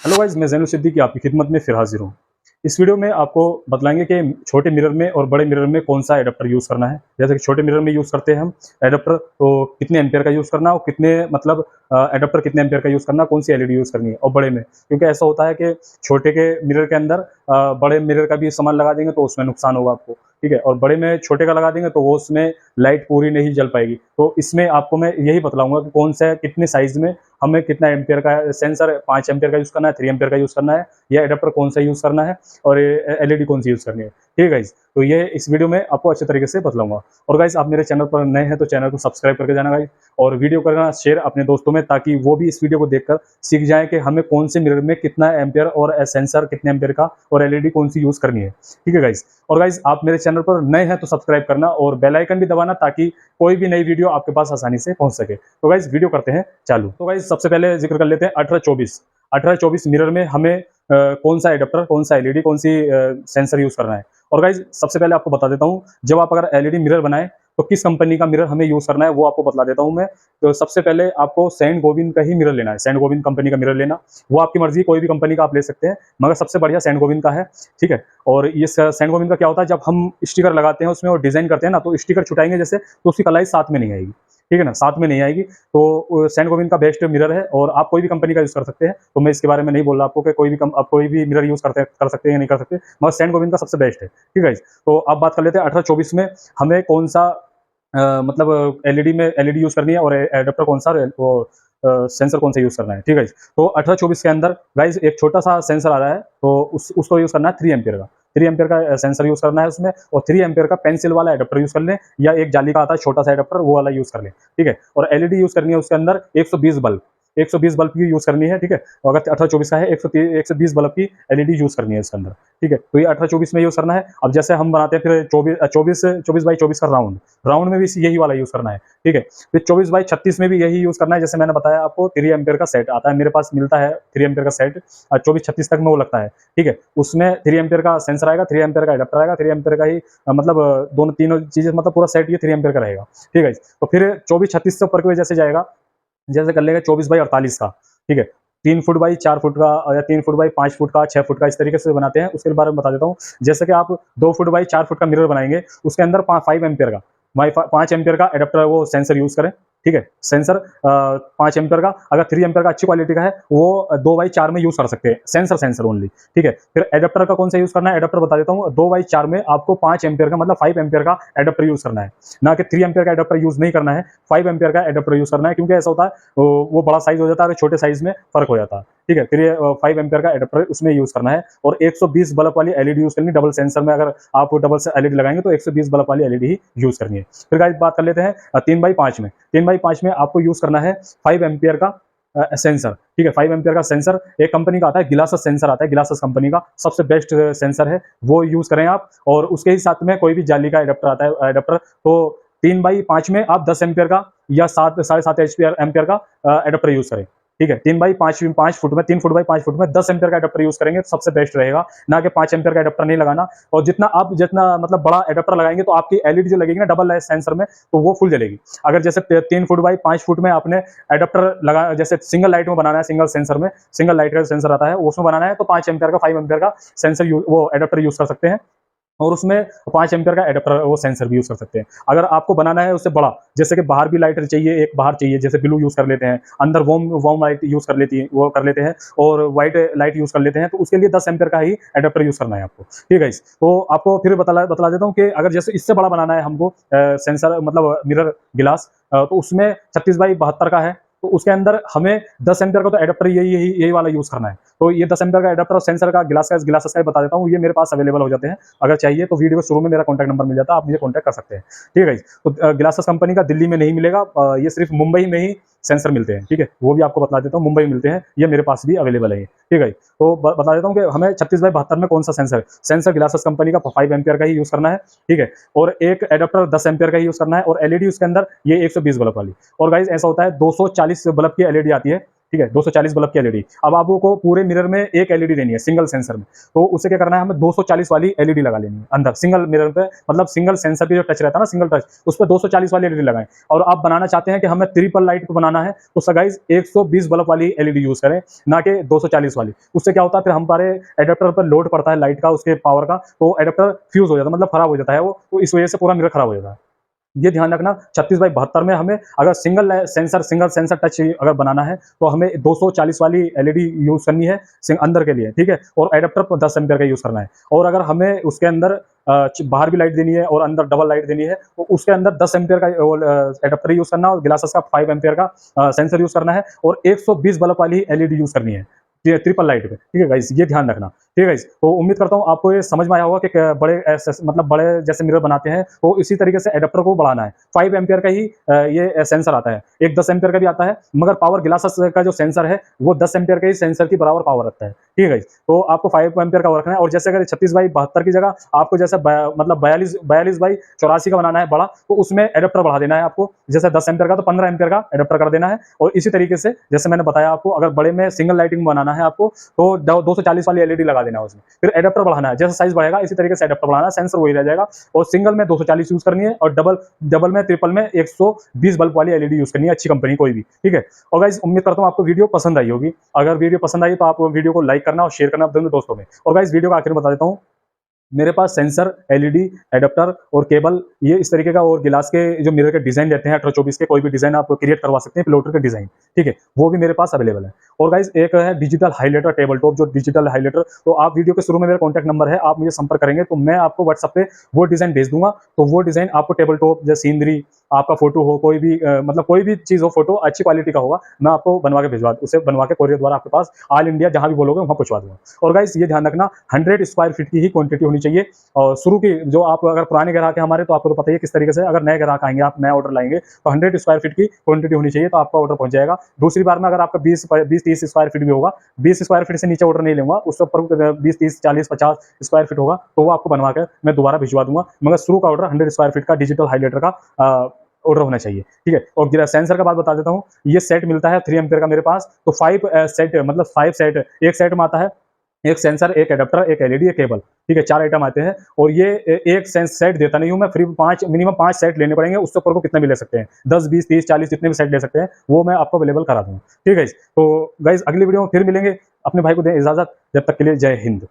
Hello guys, मैं ज़ैनुल सिद्दीकी आपकी खिदमत में फिर हाजिर हूँ। इस वीडियो में आपको बतलाएंगे कि छोटे मिरर में और बड़े मिरर में कौन सा एडाप्टर यूज़ करना है। जैसे कि छोटे मिरर में यूज़ करते हैं हम एडाप्टर, तो कितने एम्पियर का यूज़ करना है और कितने मतलब एडाप्टर कितने एम्पियर का यूज़ करना है, कौन सी एलईडी यूज़ करनी है। और बड़े में, क्योंकि ऐसा होता है कि छोटे के मिरर के अंदर बड़े मिरर का भी सामान लगा देंगे तो उसमें नुकसान होगा आपको, ठीक है। और बड़े में छोटे का लगा देंगे तो वो उसमें लाइट पूरी नहीं जल पाएगी। तो इसमें आपको मैं यही बतलाऊंगा कि कौन सा कितने साइज़ में हमें कितना एम्पियर का सेंसर, 5 एम्पियर का यूज़ करना है, 3 एम्पियर का यूज़ करना है, या एडाप्टर कौन सा यूज़ करना है और एलईडी कौन सी यूज़ करनी है। ठीक है गाइस, तो ये इस वीडियो में आपको अच्छे तरीके से बतलाऊंगा। और गाइस, आप मेरे चैनल पर नए हैं तो चैनल को सब्सक्राइब करके जाना गाइस, और वीडियो करना शेयर अपने दोस्तों में, ताकि वो भी इस वीडियो को देखकर सीख जाएं कि हमें कौन से मिरर में कितना एम्पियर और सेंसर कितने एम्पियर का और एलईडी कौन सी यूज़ करनी है। ठीक है गाइस, और गाइस आप मेरे चैनल पर नए हैं तो सब्सक्राइब करना और बेल आइकन भी दबाना, ताकि कोई भी नई वीडियो आपके पास आसानी से पहुंच सके। तो गाइस वीडियो करते हैं चालू। तो गाइस सबसे पहले जिक्र कर लेते हैं 18-24 मिरर में हमें कौन सा एडाप्टर, कौन सा एलईडी, कौन सी सेंसर यूज़ करना है। और गाइस सबसे पहले आपको बता देता हूँ, जब आप अगर एलईडी मिरर बनाएं तो किस कंपनी का मिरर हमें यूज़ करना है वो आपको बता देता हूँ मैं। तो सबसे पहले आपको सेंट गोबिंद का ही मिरर लेना है, सेंट गोबिंद कंपनी का मिरर लेना। वो आपकी मर्जी, कोई भी कंपनी का आप ले सकते हैं, मगर सबसे बढ़िया सेंट गोबिंद का है, ठीक है। और ये सेंट गोबिंद का क्या होता है, जब हम स्टिकर लगाते हैं उसमें और डिजाइन करते हैं ना, तो स्टिकर छुटाएंगे जैसे, तो उसकी कलाई साथ में नहीं आएगी, ठीक है ना, साथ में नहीं आएगी। तो सेंट गोबिंद का बेस्ट मिरर है, और आप कोई भी कंपनी का यूज़ कर सकते हैं। तो मैं इसके बारे में नहीं बोल रहा आपको कि आप कोई भी मिरर यूज़ कर सकते हैं या नहीं कर सकते, मगर सेंट गोबिंद का सबसे बेस्ट है, ठीक है। तो अब बात कर लेते हैं 18-24 में हमें कौन सा मतलब एलईडी में एलईडी यूज़ करनी है और एडाप्टर कौन सा, वो सेंसर कौन सा यूज़ करना है, ठीक है। तो 18-24 के अंदर गाइस एक छोटा सा सेंसर आ रहा है, तो उसको यूज़ करना है 3 एम्पियर का। 3 एम्पियर का सेंसर यूज़ करना है उसमें, और 3 एम्पियर का पेंसिल वाला एडाप्टर यूज़ कर लें, या एक जाली का आता है छोटा सा एडाप्टर, वो वाला यूज़ कर लें, ठीक है। और एलईडी यूज़ करनी है उसके अंदर 120 बल्ब की यूज़ करनी है, ठीक है। तो अगर 18-24 का है 120 बल्ब की एलईडी यूज़ करनी है इसके अंदर, ठीक है। तो ये 18-24 में यूज़ करना है। अब जैसे हम बनाते हैं फिर 24 बाई 24 का राउंड, राउंड में भी यही वाला यूज़ करना है, ठीक है। फिर 24 बाई 36 में भी यही यूज़ करना है। जैसे मैंने बताया आपको 3 एम्पियर का सेट आता है, मेरे पास मिलता है 3 एम्पियर का सेट, 24-36 तक में वो लगता है, ठीक है। उसमें 3 एम्पियर का सेंसर आएगा, 3 एम्पियर का एडाप्टर आएगा, 3 एम्पियर का ही मतलब दोनों तीनों चीज़ें, मतलब पूरा सेट ये 3 एम्पियर का रहेगा, ठीक है। तो फिर 24-36 से ऊपर के जैसे जाएगा, जैसे कर लेगा 24 बाई 48 का, ठीक है। 3 फुट बाई 4 फुट का, या 3 फुट बाई 5 फुट का, 6 फुट का, इस तरीके से बनाते हैं। उसके बारे में बता देता हूँ। जैसे कि आप 2 फुट बाई 4 फुट का मिरर बनाएंगे, उसके अंदर 5 एम्पियर का, 5 एम्पियर का एडाप्टर वो सेंसर यूज़ करें, ठीक है। सेंसर 5 एम्पियर का, अगर 3 एम्पियर का अच्छी क्वालिटी का है, वो 2/4 में यूज़ कर सकते हैं, सेंसर ओनली, ठीक है। फिर एडाप्टर का कौन सा यूज़ करना है, एडाप्टर बता देता हूँ। 2/4 में आपको 5 एम्पियर का, मतलब 5 एम्पियर का एडाप्टर यूज़ करना है, ना कि 3 एम्पियर का एडाप्टर यूज़ नहीं करना है, 5 एम्पियर का एडाप्टर यूज़ करना है। क्योंकि ऐसा होता है वो बड़ा साइज़ हो जाता है और छोटे साइज़ में फ़र्क हो जाता है, ठीक है। फिर ये 5 एम्पियर का एडाप्टर उसमें यूज़ करना है, और 120 बल्ब वाली एलईडी यूज़ करनी है। डबल सेंसर में अगर आप डबल से एलईडी लगाएंगे तो 120 बल्ब वाली एलईडी ही यूज़ करनी है। फिर गाइस बात कर लेते हैं 3/5 में। 3/5 में आपको यूज़ करना है 5 एम्पियर का सेंसर, ठीक है। 5 एम्पियर का सेंसर एक कंपनी का आता है, गिलासस सेंसर आता है, गिलासस कंपनी का सबसे बेस्ट सेंसर है, वो यूज़ करें आप। और उसके ही साथ में कोई भी जाली का एडाप्टर आता है, एडाप्टर, तो 3/5 में आप 10 एम्पियर का या 7.5 एम्पियर का एडाप्टर यूज़ करें, ठीक है। 3/5 फुट में, 3 फुट बाई 5 फुट में 10 एम्पियर का एडाप्टर यूज़ करेंगे तो सबसे बेस्ट रहेगा, ना कि 5 एम्पियर का एडाप्टर नहीं लगाना। और जितना मतलब बड़ा एडाप्टर लगाएंगे तो आपकी एलईडी जो लगेगी ना डबल सेंसर में, तो वो फुल जलेगी। अगर जैसे 3 फुट बाई 5 फुट में आपने एडाप्टर लगा, जैसे सिंगल लाइट में बनाना है, सिंगल सेंसर में, सिंगल लाइट का सेंसर आता है उसमें बनाना है, तो 5 एम्पियर का, 5 एम्पियर का सेंसर वो एडाप्टर यूज़ कर सकते हैं, और उसमें 5 एम्पियर का एडाप्टर वो सेंसर भी यूज़ कर सकते हैं। अगर आपको बनाना है उससे बड़ा, जैसे कि बाहर भी लाइट चाहिए, एक बाहर चाहिए, जैसे ब्लू यूज़ कर लेते हैं, अंदर वार्म लाइट यूज़ कर लेती है, वो कर लेते हैं, और व्हाइट लाइट यूज़ कर लेते हैं, तो उसके लिए 10 एम्पियर का ही एडाप्टर यूज़ करना है आपको, ठीक है गाइस। तो आपको फिर बतला देता हूँ कि अगर जैसे इससे बड़ा बनाना है हमको सेंसर, मतलब मिरर गिलास, तो उसमें 36/72 का है, तो उसके अंदर हमें 10 एम्पियर का तो एडाप्टर यही वाला यूज़ करना है। तो ये 10 एम्पियर का एडाप्टर और सेंसर का गिलास का बता देता हूँ, ये मेरे पास अवेलेबल हो जाते हैं। अगर चाहिए तो वीडियो के शुरू में मेरा कॉन्टैक्ट नंबर मिल जाता है, आप मुझे कॉन्टैक्ट कर सकते हैं, ठीक है गाइस। तो गिलासेस कंपनी का दिल्ली में नहीं मिलेगा, ये सिर्फ मुंबई में ही सेंसर मिलते हैं, ठीक है। वो भी आपको बता देता हूँ, मुंबई में मिलते हैं, ये मेरे पास भी अवेलेबल है, ठीक है। तो बता देता हूँ कि हमें 36/72 में कौन सा सेंसर गिलासेस कंपनी का 5 एम्पियर का ही यूज़ करना है, ठीक है। और एक एडाप्टर 10 एम्पियर का ही यूज़ करना है, और एलईडी उसके अंदर ये 120 बल्ब वाली। और गाइस ऐसा होता है 240 बल्ब की एलईडी आती है, ठीक है, 240 बल्ब की एलईडी। अब आपको पूरे मिरर में एक एलईडी देनी है सिंगल सेंसर में, तो उसे क्या करना है, हमें 240 वाली एलईडी लगा लेनी है अंदर सिंगल मिरर पे, मतलब सिंगल सेंसर पे जो टच रहता है ना, सिंगल टच, उस पर 240 वाली एलईडी लगाएं। और आप बनाना चाहते हैं कि हमें ट्रिपल लाइट पे बनाना है, तो गाइस 120 बल्ब वाली एलईडी यूज करें, ना कि 240 वाली। उससे क्या होता है, फिर हमारे एडेप्टर पर लोड पड़ता है लाइट का, उसके पावर का, तो एडेप्टर फ्यूज हो जाता है, मतलब खराब हो जाता है वो, तो इस वजह से पूरा मिरर खराब हो जाता है। ये ध्यान रखना, 36x72 में हमें अगर सिंगल सेंसर टच अगर बनाना है, तो हमें 240 वाली एलईडी यूज करनी है अंदर के लिए, ठीक है, और एडेप्टर को 10 एम्पियर का यूज करना है। और अगर हमें उसके अंदर बाहर भी लाइट देनी है और अंदर डबल लाइट देनी है, तो उसके अंदर 10 एम्पियर का एडेप्टर यूज करना है, और ग्लासेस का 5 एम्पियर का सेंसर यूज करना है, और 120 बल्ब वाली एलईडी यूज करनी है ट्रिपल लाइट पे, ठीक है गाइस, ये ध्यान रखना, ठीक है गाइस। तो उम्मीद करता हूँ आपको ये समझ में आया होगा कि बड़े मतलब बड़े जैसे मिरर बनाते हैं, तो इसी तरीके से एडेप्टर को बढ़ाना है। 5 एम्पियर का ही ये सेंसर आता है, एक 10 एम्पियर का भी आता है, मगर पावर ग्लासेस का जो सेंसर है वो 10 एम्पियर के ही सेंसर की बराबर पावर रखता है, ठीक है गाइस। तो आपको 5 एम्पियर का रखना है। और जैसे अगर 36x72 की जगह आपको जैसे मतलब 42x84 का बनाना है बड़ा, तो उसमें एडेप्टर बढ़ा देना है आपको, जैसे 10 एम्पियर का तो 15 एम्पियर का एडेप्टर कर देना है। और इसी तरीके से जैसे मैंने बताया आपको, अगर बड़े में सिंगल लाइटिंग बनाना है आपको, तो 240 वाली एलईडी लगा देना है उसमें, फिर एडेप्टर बढ़ाना है, जैसे साइज बढ़ेगा इसी तरीके से एडेप्टर बढ़ाना है, सेंसर वही रह जाएगा। और सिंगल में 240 यूज करनी है, और डबल में ट्रिपल में 120 बल्ब वाली एलईडी यूज करनी है, अच्छी कंपनी कोई भी, ठीक है। और गाइस उम्मीद करता हूं आपको वीडियो पसंद आई होगी। अगर वीडियो पसंद आई तो आप वीडियो को लाइक करना और शेयर करना अपने दोस्तों में। और गाइस वीडियो का आखिर में बता देता हूं, मेरे पास सेंसर, एलईडी, एडाप्टर और केबल, ये इस तरीके का, और गिलास के जो मिरर के डिजाइन रहते हैं 1824 के, कोई भी डिजाइन आप क्रिएट करवा सकते हैं, प्लॉटर के डिजाइन, ठीक है, वो भी मेरे पास अवेलेबल है। और गाइस एक है डिजिटल हाइलाइटर टेबल टॉप, जो डिजिटल हाइलाइटर, तो आप वीडियो के शुरू में मेरा कॉन्टैक्ट नंबर है, आप मुझे संपर्क करेंगे तो मैं आपको व्हाट्सएप पे वो डिजाइन भेज दूंगा। तो वो डिजाइन आपको टेबल टॉप, जैसे सीनरी, आपका फोटो हो, कोई भी मतलब कोई भी चीज हो, फोटो अच्छी क्वालिटी का होगा, मैं आपको बनवा के भिजवा, उसे बनवा के कोरियर द्वारा आपके पास ऑल इंडिया जहां भी बोलोगे वहां पहुंचवा दूंगा। और गाइस ये ध्यान रखना, 100 स्क्वायर फीट की ही क्वांटिटी होनी चाहिए। और शुरू की जो आप अगर पुराने ग्राहक हैं हमारे, तो आपको तो पता ही है किस तरीके से, अगर नए ग्राहक आएंगे, आप नया ऑर्डर लाएंगे, तो 100 स्क्वायर फीट की क्वांटिटी होनी चाहिए, तो आपका ऑर्डर पहुंच जाएगा। दूसरी बार में अगर आपका 20-30 स्क्वायर फीट भी होगा, 20 स्क्वायर फीट से नीचे ऑर्डर नहीं लूंगा, उससे ऊपर 20-30-40-50 स्क्वायर फीट होगा, तो वो आपको बनवा कर मैं दोबारा भिजवा दूंगा। मगर शुरू का ऑर्डर 100 स्क्वायर फीट का डिजिटल हाइलाइटर का ऑर्डर होना चाहिए, ठीक है। और सेंसर का बात बता देता हूँ, ये सेट मिलता है 3 एम्पियर का मेरे पास, तो 5 सेट, मतलब 5 सेट, एक सेट में आता है एक सेंसर, एक एडाप्टर, एक एलईडी, एक केबल, ठीक है, 4 आइटम आते हैं। और ये एक सेट देता नहीं हूं मैं, फ्री 5 मिनिमम 5 सेट लेने पड़ेंगे, उससे ऊपर को कितने भी ले सकते हैं, 10, 20, 30, 40 जितने भी सेट ले सकते हैं, वो मैं आपको अवेलेबल करा दूंगा, ठीक है। तो गाइस अगली वीडियो में फिर मिलेंगे, अपने भाई को दें इजाजत, जब तक के लिए जय हिंद।